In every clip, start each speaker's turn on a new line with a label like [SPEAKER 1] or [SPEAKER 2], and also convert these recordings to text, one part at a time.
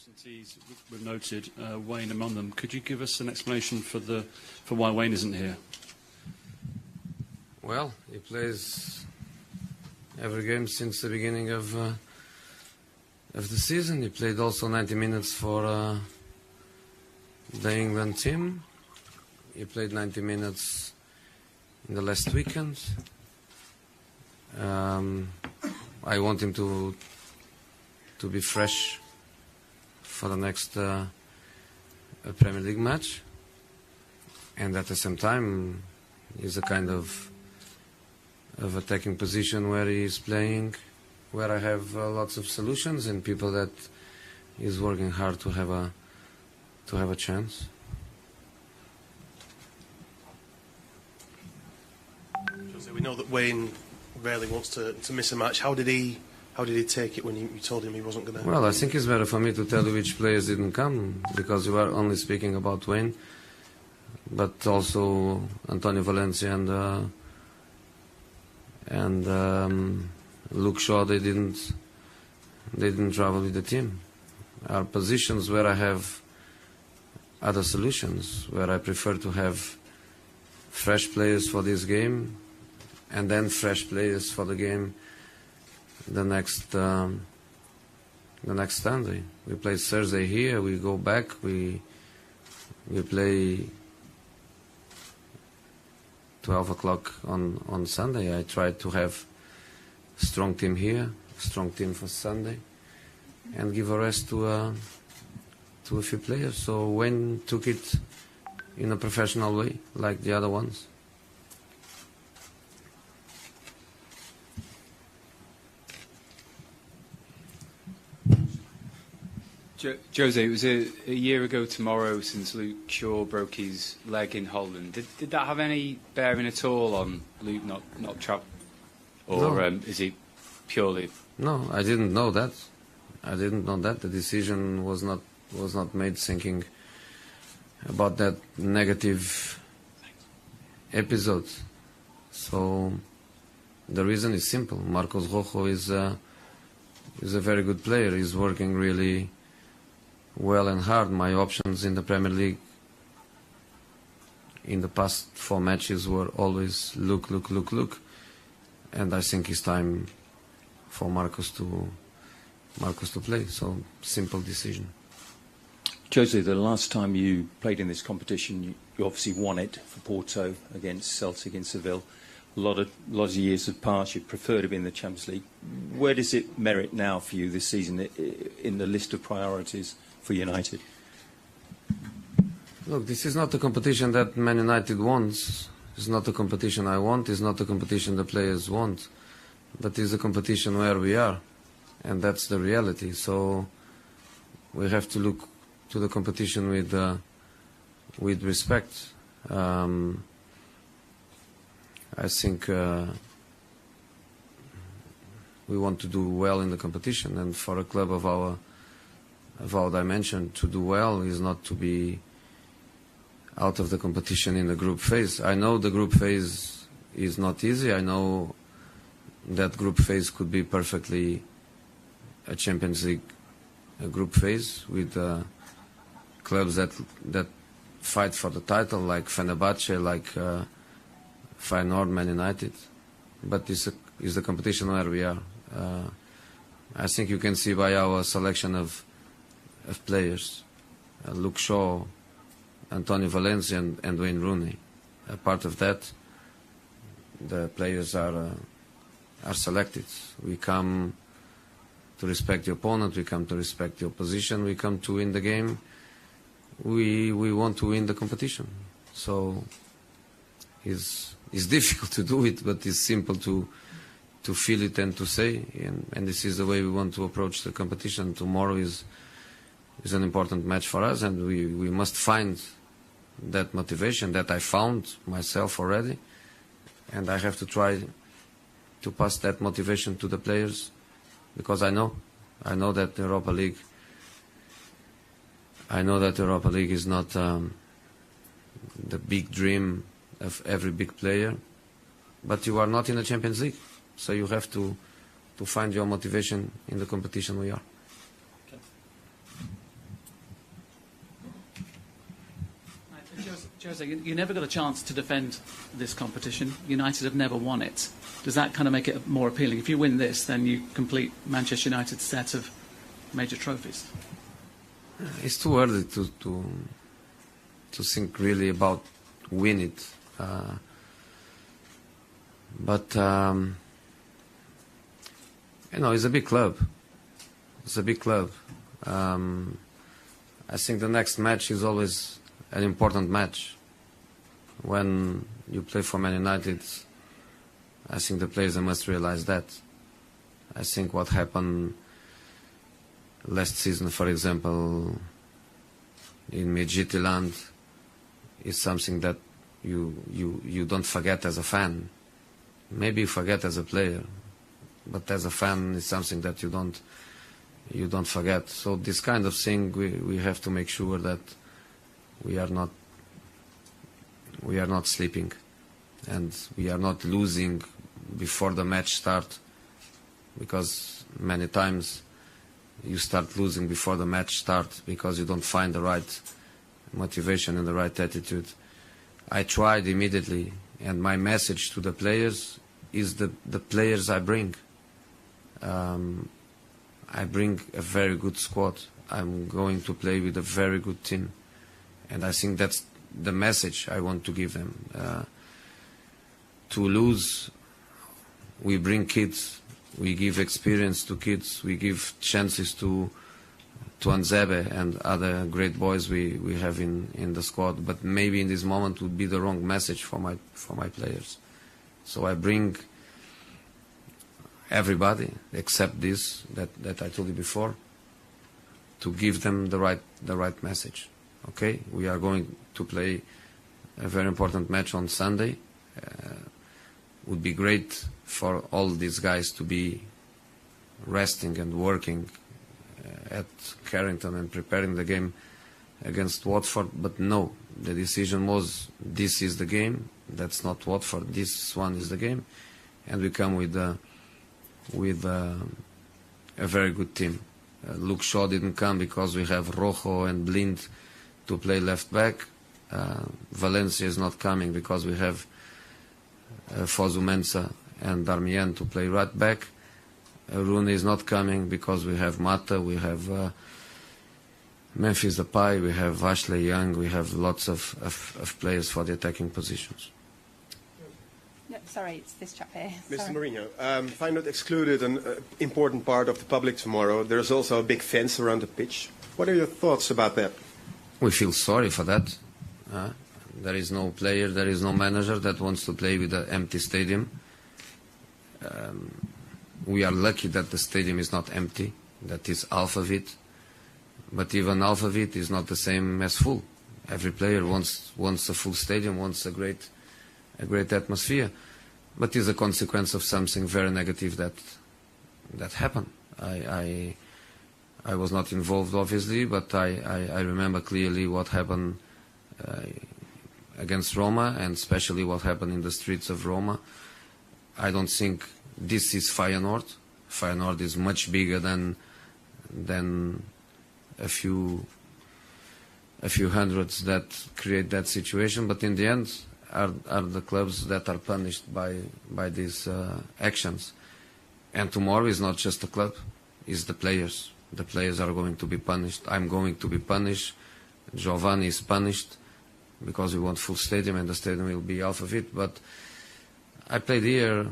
[SPEAKER 1] absentees were noted, Wayne among them. Could you give us an explanation for why Wayne isn't here?
[SPEAKER 2] Well, he plays every game since the beginning of the season. He played also 90 minutes for the England team. He played 90 minutes in the last weekend. I want him to be fresh for the next Premier League match, and at the same time he's a kind of attacking position where he is playing, where I have lots of solutions and people that is working hard to have a chance.
[SPEAKER 3] Jose, we know that Wayne rarely wants to miss a match. How did he take it when you told him he wasn't going to?
[SPEAKER 2] Well, I think it's better for me to tell you which players didn't come, because you are only speaking about Wayne, but also Antonio Valencia and Luke Shaw. They didn't travel with the team. Are positions where I have other solutions, where I prefer to have fresh players for this game, and then fresh players for the game the next Sunday. We play Thursday here, we go back, we play 12 o'clock on Sunday. I try to have a strong team here, a strong team for Sunday, and give a rest to a few players. So Wayne took it in a professional way, like the other ones.
[SPEAKER 4] Jose, it was a year ago tomorrow since Luke Shaw broke his leg in Holland. Did that have any bearing at all on Luke not travel? Or
[SPEAKER 2] No.
[SPEAKER 4] Is he purely...
[SPEAKER 2] No, I didn't know that. I didn't know that. The decision was not made thinking about that negative episode. So the reason is simple. Marcos Rojo is a very good player. He's working really well and hard. My options in the Premier League in the past 4 matches were always look. And I think it's time for Marcos to play. So simple decision.
[SPEAKER 5] Jose, the last time you played in this competition, you obviously won it for Porto against Celtic in Seville. A lot of years have passed. You prefer to be in the Champions League. Where does it merit now for you this season in the list of priorities for United?
[SPEAKER 2] Look, this is not a competition that Man United wants. It's not a competition I want. It's not a competition the players want. But it's a competition where we are, and that's the reality. So we have to look to the competition with respect. I think we want to do well in the competition, and for a club of our dimension, to do well is not to be out of the competition in the group phase. I know the group phase is not easy. I know that group phase could be perfectly a Champions League group phase with clubs that fight for the title, like Fenerbahce, like Feyenoord, Man United. But it's the competition where we are. I think you can see by our selection of players, Luke Shaw, Antonio Valencia and Wayne Rooney. A part of that, the players are selected. We come to respect the opponent, we come to respect the opposition, we come to win the game. We want to win the competition. So it's difficult to do it, but it's simple to feel it and to say. And this is the way we want to approach the competition. Tomorrow is an important match for us, and we must find that motivation that I found myself already, and I have to try to pass that motivation to the players, because I know that the Europa League is not the big dream of every big player, but you are not in the Champions League, so you have to find your motivation in the competition we are.
[SPEAKER 6] Jose, you never got a chance to defend this competition. United have never won it. Does that kind of make it more appealing? If you win this, then you complete Manchester United's set of major trophies.
[SPEAKER 2] It's too early to think really about win it. But it's a big club. It's a big club. I think the next match is always an important match. When you play for Man United, I think the players must realize that. I think what happened last season, for example, in Midtjylland, is something that you don't forget as a fan. Maybe you forget as a player, but as a fan, it's something that you don't forget. So this kind of thing, we have to make sure that we are not sleeping, and we are not losing before the match start, because many times you start losing before the match starts because you don't find the right motivation and the right attitude. I tried immediately, and my message to the players is the players I bring. I bring a very good squad. I'm going to play with a very good team, and I think that's the message I want to give them. To lose, we bring kids, we give experience to kids, we give chances to Anzebe and other great boys we have in the squad. But maybe in this moment would be the wrong message for my players. So I bring everybody except this that I told you before, to give them the right message. Okay, we are going to play a very important match on Sunday. Would be great for all these guys to be resting and working at Carrington and preparing the game against Watford. But no, the decision was, this is the game. That's not Watford. This one is the game, and we come with a very good team. Luke Shaw didn't come because we have Rojo and Blind to play left back. Valencia is not coming because we have Fosu Mensah and Darmian to play right back. Rooney is not coming because we have Mata, we have Memphis Depay, we have Ashley Young, we have lots of players for the attacking positions.
[SPEAKER 7] No, sorry, it's this chap here.
[SPEAKER 8] Mr.
[SPEAKER 7] Sorry.
[SPEAKER 8] Mourinho, Feyenoord excluded an important part of the public tomorrow. There's also a big fence around the pitch. What are your thoughts about that?
[SPEAKER 2] We feel sorry for that. There is no player, there is no manager that wants to play with an empty stadium. We are lucky that the stadium is not empty, that is half of it. But even half of it is not the same as full. Every player wants a full stadium, wants a great atmosphere. But it's a consequence of something very negative that happened. I was not involved, obviously, but I remember clearly what happened against Roma, and especially what happened in the streets of Roma. I don't think this is Feyenoord. Feyenoord is much bigger than a few hundreds that create that situation. But in the end, are the clubs that are punished by these actions. And tomorrow is not just the club, it's the players. The players are going to be punished. I'm going to be punished. Giovanni is punished because we want full stadium, and the stadium will be half of it. But I played here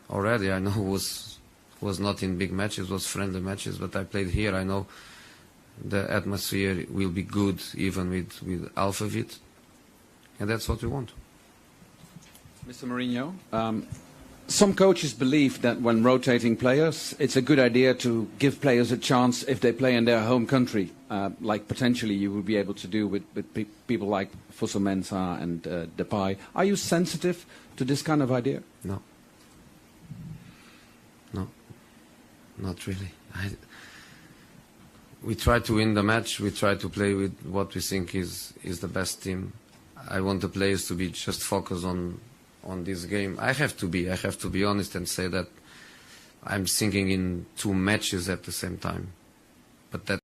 [SPEAKER 2] already. I know was not in big matches, was friendly matches, but I played here. I know the atmosphere will be good even with half of it, and that's what we want.
[SPEAKER 9] Mr. Mourinho, some coaches believe that when rotating players, it's a good idea to give players a chance if they play in their home country, like potentially you will be able to do with people like Fosu Mensah and Depay. Are you sensitive to this kind of idea?
[SPEAKER 2] No, not really. We try to win the match. We try to play with what we think is the best team. I want the players to be just focused on this game. I have to be honest and say that I'm thinking in two matches at the same time. But that